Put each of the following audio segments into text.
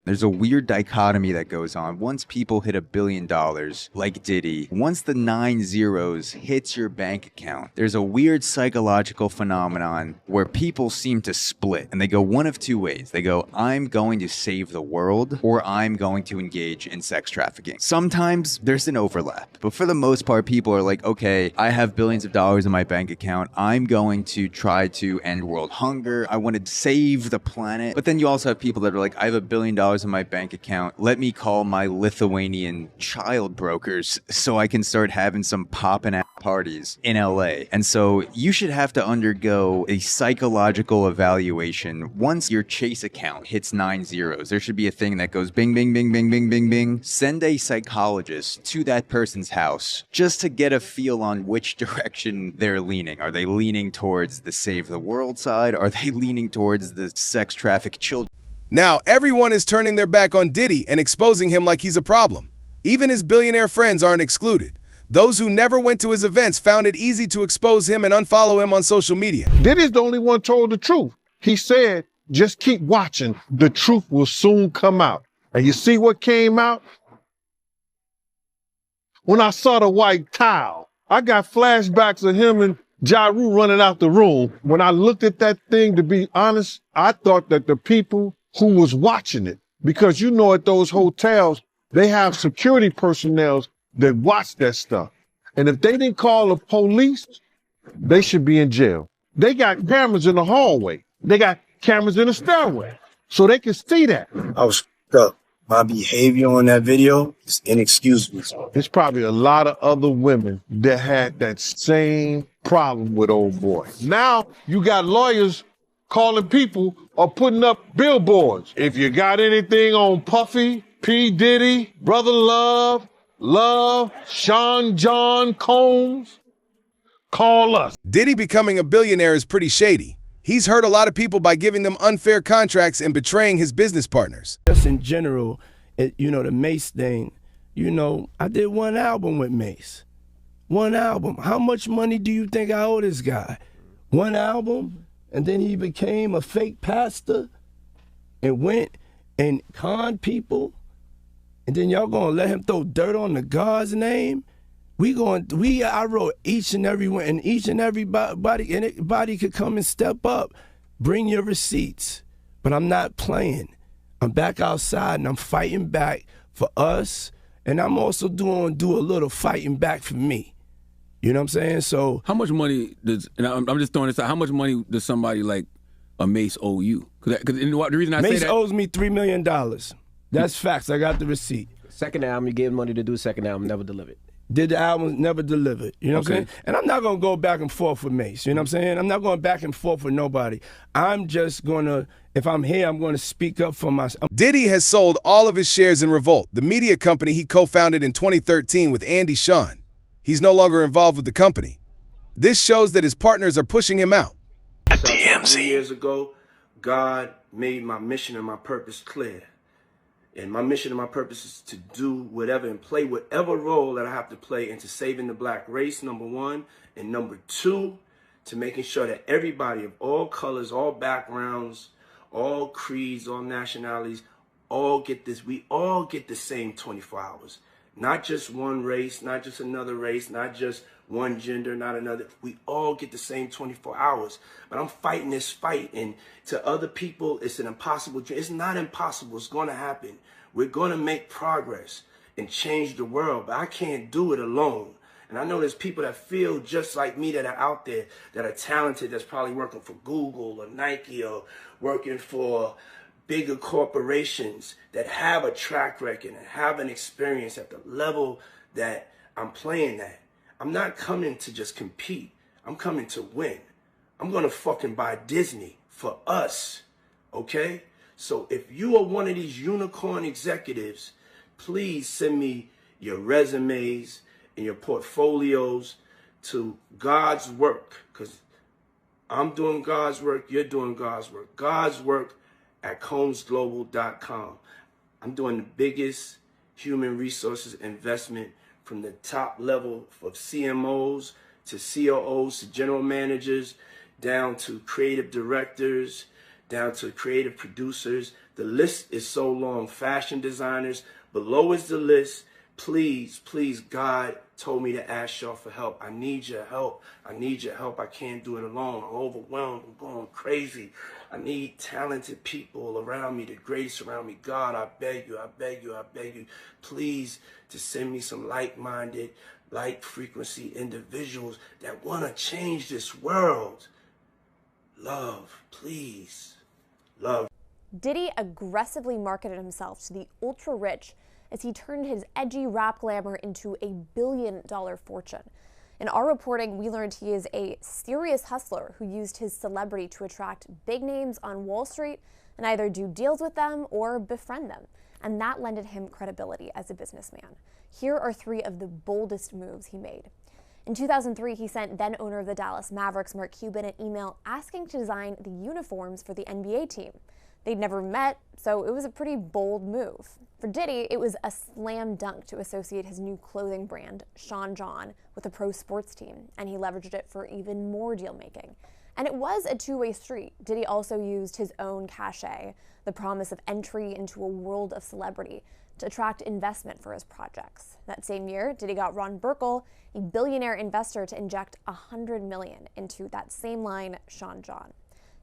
There's a weird dichotomy that goes on. Once people hit $1 billion, like Diddy, once the 9 zeros hits your bank account, there's a weird psychological phenomenon where people seem to split and they go one of two ways. They go, I'm going to save the world, or I'm going to engage in sex trafficking. Sometimes there's an overlap, but for the most part, people are like, okay, I have billions of dollars in my bank account. I'm going to try to end world hunger. I want to save the planet. But then you also have people that are like, I have $1 billion in my bank account. Let me call my Lithuanian child brokers so I can start having some poppin' ass parties in LA. And so you should have to undergo a psychological evaluation. Once your Chase account hits 9 zeros, there should be a thing that goes bing, bing, bing, bing, bing, bing, bing. Send a psychologist to that person's house just to get a feel on which direction they're leaning. Are they leaning towards the save the world side? Are they leaning towards the sex traffic children? Now, everyone is turning their back on Diddy and exposing him like he's a problem. Even his billionaire friends aren't excluded. Those who never went to his events found it easy to expose him and unfollow him on social media. Diddy's the only one told the truth. He said, just keep watching. The truth will soon come out. And you see what came out? When I saw the white towel, I got flashbacks of him and Ja Rule running out the room. When I looked at that thing, to be honest, I thought that the people who was watching it, because you know at those hotels, they have security personnel that watch that stuff. And if they didn't call the police, they should be in jail. They got cameras in the hallway. They got cameras in the stairway. So they can see that. I was stuck. My behavior on that video is inexcusable. There's probably a lot of other women that had that same problem with old boy. Now you got lawyers calling people or putting up billboards. If you got anything on Puffy, P Diddy, Brother Love, Sean John Combs, call us. Diddy becoming a billionaire is pretty shady. He's hurt a lot of people by giving them unfair contracts and betraying his business partners. Just in general, you know, the Mace thing, you know, I did one album with Mace. One album. How much money do you think I owe this guy? One album? And then he became a fake pastor and went and conned people. And then y'all gonna let him throw dirt on the God's name? I wrote each and every one, and each and everybody, and anybody could come and step up. Bring your receipts. But I'm not playing. I'm back outside and I'm fighting back for us. And I'm also do a little fighting back for me. You know what I'm saying? So how much money does, and I'm just throwing this out, how much money does somebody like a Mace owe you? Because the reason I say that, Mace owes me $3 million. That's facts. I got the receipt. Second album, you gave money to do a second album, never delivered. Did the album, never delivered. You know what I'm saying? And I'm not going to go back and forth with Mace. You know what I'm saying? I'm not going back and forth with nobody. I'm just going to, if I'm here, I'm going to speak up for myself. Diddy has sold all of his shares in Revolt, the media company he co-founded in 2013 with Andy Sean. He's no longer involved with the company. This shows that his partners are pushing him out. At TMZ. Years ago, God made my mission and my purpose clear. And my mission and my purpose is to do whatever and play whatever role that I have to play into saving the black race, number one. And number two, to making sure that everybody of all colors, all backgrounds, all creeds, all nationalities, all get this. We all get the same 24 hours. Not just one race, not just another race, not just one gender, not another. We all get the same 24 hours. But I'm fighting this fight, and to other people, it's an impossible dream. It's not impossible. It's going to happen. We're going to make progress and change the world, but I can't do it alone. And I know there's people that feel just like me that are out there, that are talented, that's probably working for Google or Nike or working for bigger corporations that have a track record and have an experience at the level that I'm playing at. I'm not coming to just compete. I'm coming to win. I'm going to fucking buy Disney for us, okay? So if you are one of these unicorn executives, please send me your resumes and your portfolios to God's work, because I'm doing God's work, you're doing God's work. God's work at combsglobal.com. I'm doing the biggest human resources investment from the top level of CMOs to COOs to general managers, down to creative directors, down to creative producers. The list is so long. Fashion designers. Below is the list. Please, please, God told me to ask y'all for help. I need your help. I need your help. I can't do it alone. I'm overwhelmed. I'm going crazy. I need talented people around me, the greatest around me. God, I beg you, I beg you, I beg you, please, to send me some like-minded, like-frequency individuals that want to change this world. Love, please. Love. Diddy aggressively marketed himself to the ultra-rich as he turned his edgy rap glamour into a billion-dollar fortune. In our reporting, we learned he is a serious hustler who used his celebrity to attract big names on Wall Street and either do deals with them or befriend them. And that lended him credibility as a businessman. Here are 3 of the boldest moves he made. In 2003, he sent then owner of the Dallas Mavericks, Mark Cuban, an email asking to design the uniforms for the NBA team. They'd never met, so it was a pretty bold move. For Diddy, it was a slam dunk to associate his new clothing brand, Sean John, with a pro sports team, and he leveraged it for even more deal-making. And it was a two-way street. Diddy also used his own cachet, the promise of entry into a world of celebrity, to attract investment for his projects. That same year, Diddy got Ron Burkle, a billionaire investor, to inject $100 million into that same line, Sean John.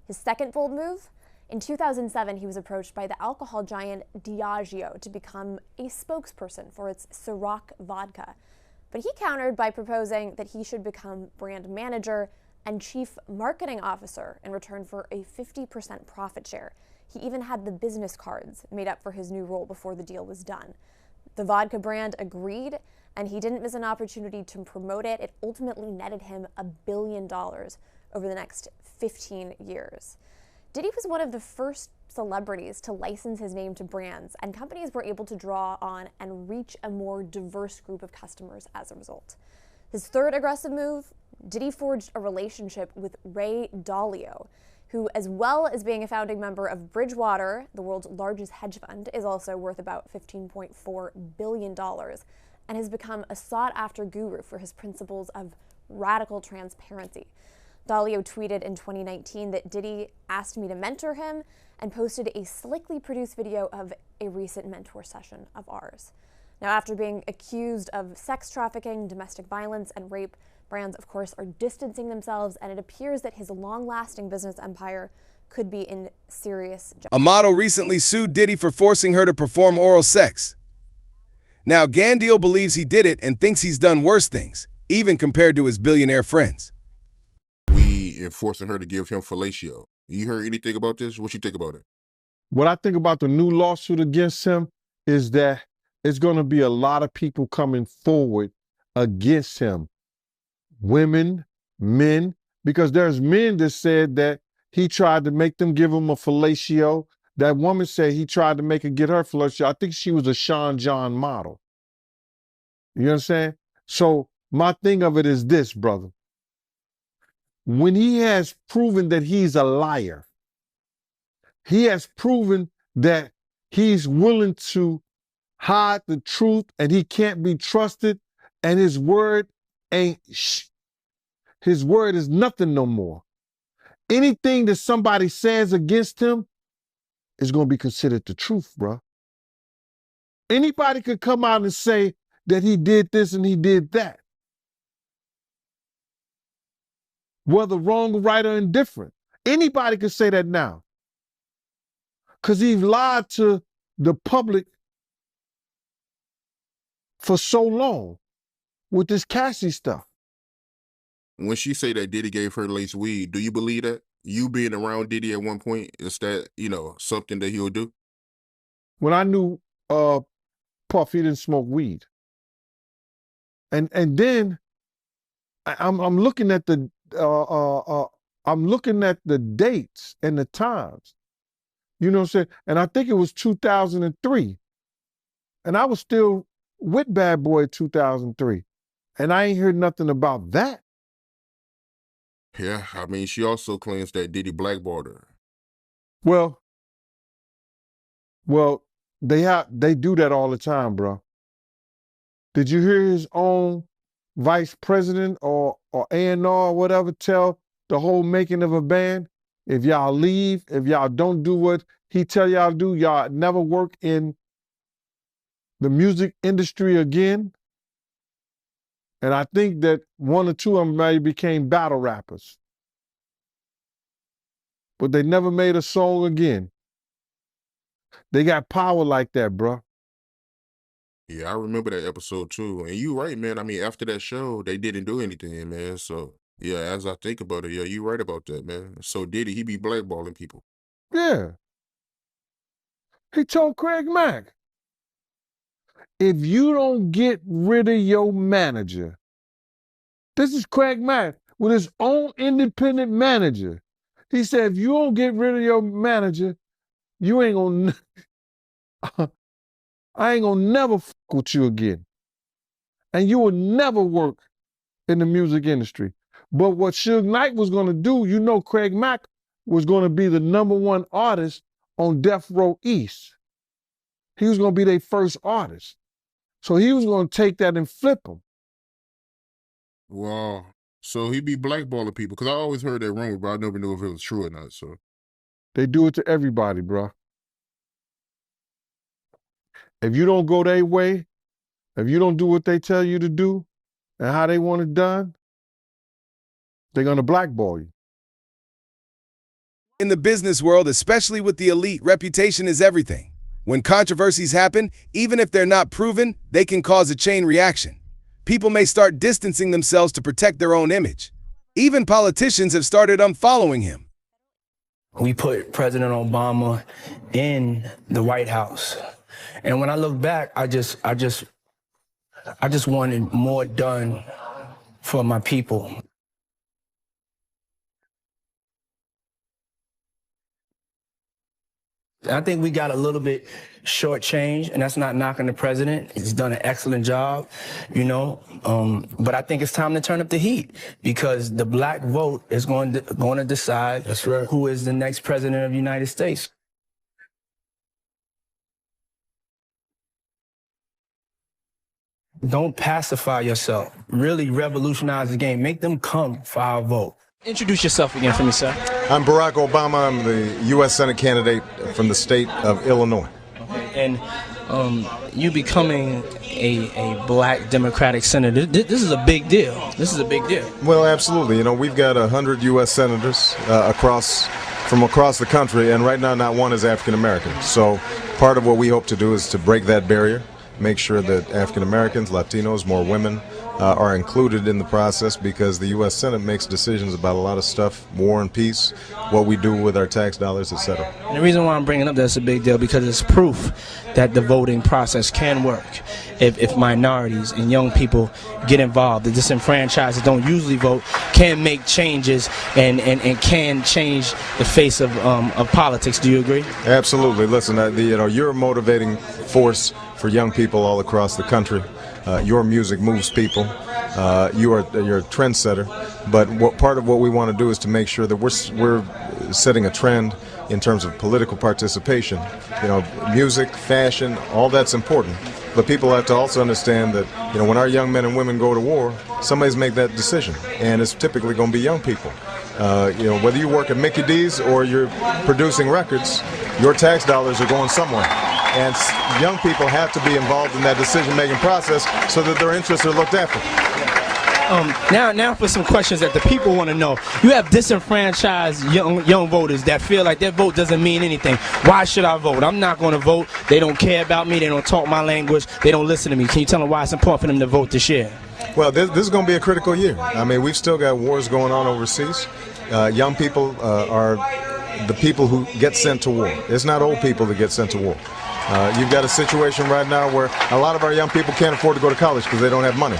His second bold move? In 2007, he was approached by the alcohol giant Diageo to become a spokesperson for its Ciroc vodka. But he countered by proposing that he should become brand manager and chief marketing officer in return for a 50% profit share. He even had the business cards made up for his new role before the deal was done. The vodka brand agreed, and he didn't miss an opportunity to promote it. It ultimately netted him $1 billion over the next 15 years. Diddy was one of the first celebrities to license his name to brands, and companies were able to draw on and reach a more diverse group of customers as a result. His third aggressive move, Diddy forged a relationship with Ray Dalio, who, as well as being a founding member of Bridgewater, the world's largest hedge fund, is also worth about $15.4 billion, and has become a sought-after guru for his principles of radical transparency. Dalio tweeted in 2019 that Diddy asked me to mentor him and posted a slickly produced video of a recent mentor session of ours. Now, after being accused of sex trafficking, domestic violence, and rape, brands, of course, are distancing themselves, and it appears that his long-lasting business empire could be in serious jeopardy. A model recently sued Diddy for forcing her to perform oral sex. Now, Gandiel believes he did it and thinks he's done worse things, even compared to his billionaire friends. And forcing her to give him fellatio. You heard anything about this? What you think about it? What I think about the new lawsuit against him is that it's going to be a lot of people coming forward against him. Women, men, because there's men that said that he tried to make them give him a fellatio. That woman said he tried to make her get her fellatio. I think she was a Sean John model. You understand? So my thing of it is this, brother. When he has proven that he's a liar, he has proven that he's willing to hide the truth and he can't be trusted, and his word ain't his word is nothing no more. Anything that somebody says against him is going to be considered the truth, bro. Anybody could come out and say that he did this and he did that. Whether wrong, right, or indifferent. Anybody can say that now. Because he's lied to the public for so long with this Cassie stuff. When she say that Diddy gave her lace weed, do you believe that? You being around Diddy at one point, is that, something that he'll do? When I knew Puff, he didn't smoke weed. And then I'm looking at the dates and the times. You know what I'm saying? And I think it was 2003. And I was still with Bad Boy 2003. And I ain't heard nothing about that. Yeah, I mean, she also claims that Diddy blackballed her. Well, they do that all the time, bro. Did you hear his own vice president or A&R or whatever tell the whole making of a band If y'all leave, if y'all don't do what he tell y'all to do, y'all never work in the music industry again. And I think that one or two of them maybe became battle rappers. But they never made a song again. They got power like that, bro. Yeah, I remember that episode too. And you right, man. I mean, after that show, they didn't do anything, man. So yeah, as I think about it, yeah, you right about that, man. So Diddy, he be blackballing people. Yeah. He told Craig Mack, if you don't get rid of your manager, this is Craig Mack with his own independent manager. He said, if you don't get rid of your manager, you ain't gonna, I ain't gonna never fuck with you again. And you will never work in the music industry. But what Suge Knight was gonna do, you know, Craig Mack was gonna be the #1 artist on Death Row East. He was gonna be their first artist. So he was gonna take that and flip them. Wow. So he be blackballing people. Because I always heard that rumor, but I never knew if it was true or not. So They do it to everybody, bro. If you don't go their way, if you don't do what they tell you to do and how they want it done, they're gonna blackball you. In the business world, especially with the elite, reputation is everything. When controversies happen, even if they're not proven, they can cause a chain reaction. People may start distancing themselves to protect their own image. Even politicians have started unfollowing him. We put President Obama in the White House. And when I look back, I just wanted more done for my people. I think we got a little bit shortchanged, and that's not knocking the president. He's done an excellent job, you know. But I think it's time to turn up the heat because the black vote is going to decide who is the next president of the United States. Don't pacify yourself. Really revolutionize the game. Make them come for our vote. Introduce yourself again for me, sir. I'm Barack Obama. I'm the U.S. Senate candidate from the state of Illinois. Okay. And you becoming a black Democratic senator, this is a big deal. This is a big deal. Well, absolutely. You know, we've got 100 U.S. senators from across the country, and right now not one is African American. So part of what we hope to do is to break that barrier, make sure that African Americans, Latinos, more women are included in the process because the U.S. Senate makes decisions about a lot of stuff, war and peace, what we do with our tax dollars, etc. And the reason why I'm bringing up that's a big deal because it's proof that the voting process can work if minorities and young people get involved. The disenfranchised that don't usually vote can make changes and can change the face of politics. Do you agree? Absolutely. Listen, you're a motivating force for young people all across the country. Your music moves people. You're a trendsetter. But part of what we want to do is to make sure that we're setting a trend in terms of political participation. You know, music, fashion, all that's important. But people have to also understand that, you know, when our young men and women go to war, somebody's make that decision, and it's typically going to be young people. You know, whether you work at Mickey D's or you're producing records, your tax dollars are going somewhere. And young people have to be involved in that decision-making process so that their interests are looked after. Now for some questions that the people want to know. You have disenfranchised young voters that feel like their vote doesn't mean anything. Why should I vote? I'm not going to vote. They don't care about me. They don't talk my language. They don't listen to me. Can you tell them why it's important for them to vote this year? Well, this is going to be a critical year. I mean, we've still got wars going on overseas. Young people are the people who get sent to war. It's not old people that get sent to war. You've got a situation right now where a lot of our young people can't afford to go to college because they don't have money.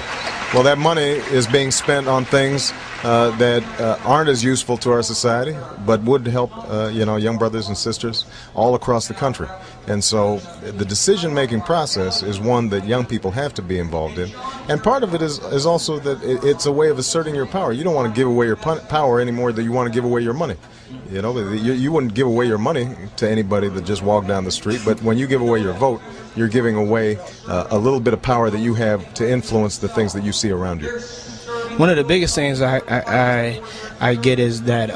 Well, that money is being spent on things that aren't as useful to our society, but would help, young brothers and sisters all across the country. And so the decision-making process is one that young people have to be involved in. And part of it is also that it's a way of asserting your power. You don't want to give away your power any more than you want to give away your money. You know, you wouldn't give away your money to anybody that just walked down the street, but when you give away your vote, you're giving away a little bit of power that you have to influence the things that you see around you. One of the biggest things I get is that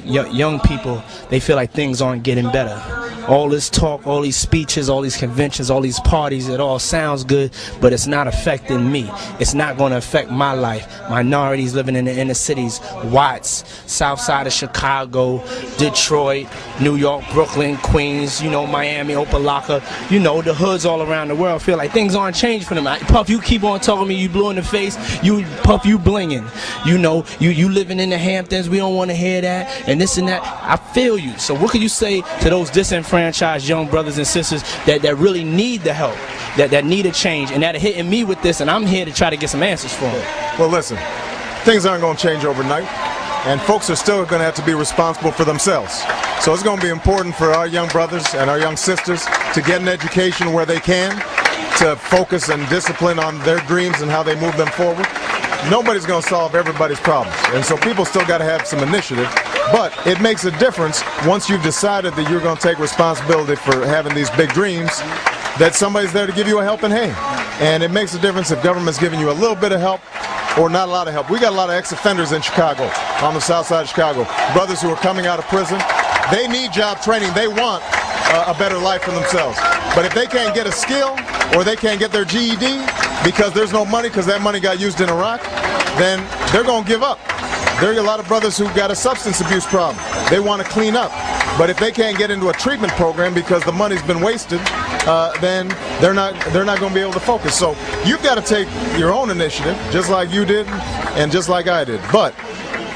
young people, they feel like things aren't getting better. All this talk, all these speeches, all these conventions, all these parties, it all sounds good, but it's not affecting me. It's not going to affect my life. Minorities living in the inner cities, Watts, south side of Chicago, Detroit, New York, Brooklyn, Queens, you know, Miami, Opelika, you know, the hoods all around the world feel like things aren't changed for them. Puff, you keep on telling me you blue in the face, Puff, you blinging. You know, you living in the Hamptons, we don't want to hear that, and this and that. I feel you. So what could you say to those disenfranchised young brothers and sisters that really need the help, that need a change, and that are hitting me with this, and I'm here to try to get some answers for them? Well, listen, things aren't going to change overnight, and folks are still going to have to be responsible for themselves. So it's going to be important for our young brothers and our young sisters to get an education where they can, to focus and discipline on their dreams and how they move them forward. Nobody's going to solve everybody's problems, and so people still got to have some initiative. But it makes a difference once you've decided that you're going to take responsibility for having these big dreams, that somebody's there to give you a helping hand. And it makes a difference if government's giving you a little bit of help or not a lot of help. We got a lot of ex-offenders in Chicago, on the south side of Chicago, brothers who are coming out of prison. They need job training. They want a better life for themselves. But if they can't get a skill or they can't get their GED because there's no money because that money got used in Iraq, then they're going to give up. There are a lot of brothers who've got a substance abuse problem. They want to clean up. But if they can't get into a treatment program because the money's been wasted, then they're not going to be able to focus. So you've got to take your own initiative, just like you did and just like I did. But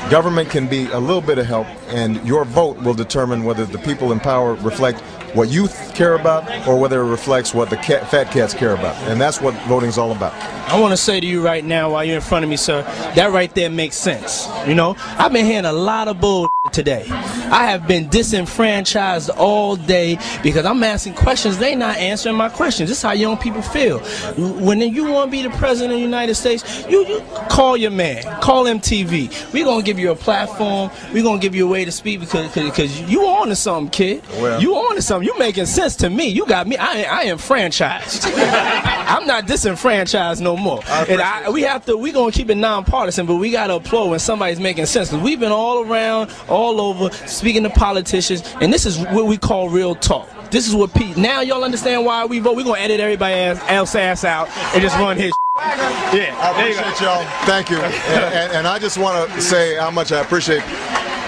government can be a little bit of help, and your vote will determine whether the people in power reflect what you care about or whether it reflects what the fat cats care about. And that's what voting's all about. I want to say to you right now while you're in front of me, sir, that right there makes sense. You know, I've been hearing a lot of bull today. I have been disenfranchised all day because I'm asking questions. They not answering my questions. This is how young people feel. When you want to be the president of the United States, you call your man, call MTV. We're going to give you a platform. We're going to give you a way to speak because you on to something, kid. Well, you on to something. You making sense to me. You got me. I am franchised. I'm not disenfranchised no more. And we gonna keep it nonpartisan, but we gotta applaud when somebody's making sense. Cause we've been all around, all over, speaking to politicians, and this is what we call real talk. This is what now y'all understand why we vote. We're gonna edit everybody else ass out and just run his. Yeah, I appreciate y'all. Thank you. And I just want to say how much I appreciate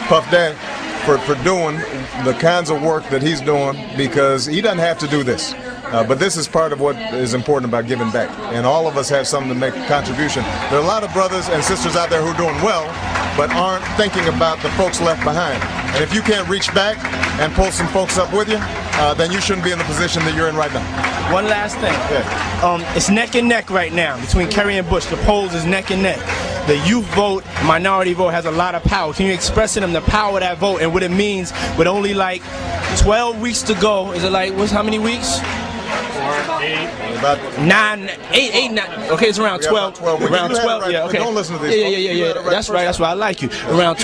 Puff Dad for doing the kinds of work that he's doing, because he doesn't have to do this. But this is part of what is important about giving back. And all of us have something to make a contribution. There are a lot of brothers and sisters out there who are doing well, but aren't thinking about the folks left behind. And if you can't reach back and pull some folks up with you, then you shouldn't be in the position that you're in right now. One last thing. Yeah. It's neck and neck right now between Kerry and Bush. The polls is neck and neck. The youth vote, minority vote has a lot of power. Can you express to them the power of that vote and what it means with only like 12 weeks to go? Is it like, how many weeks? 9. Okay, it's around 12. Around 12. Yeah, okay. Don't listen to this. Yeah. That's right. That's why I like you. Around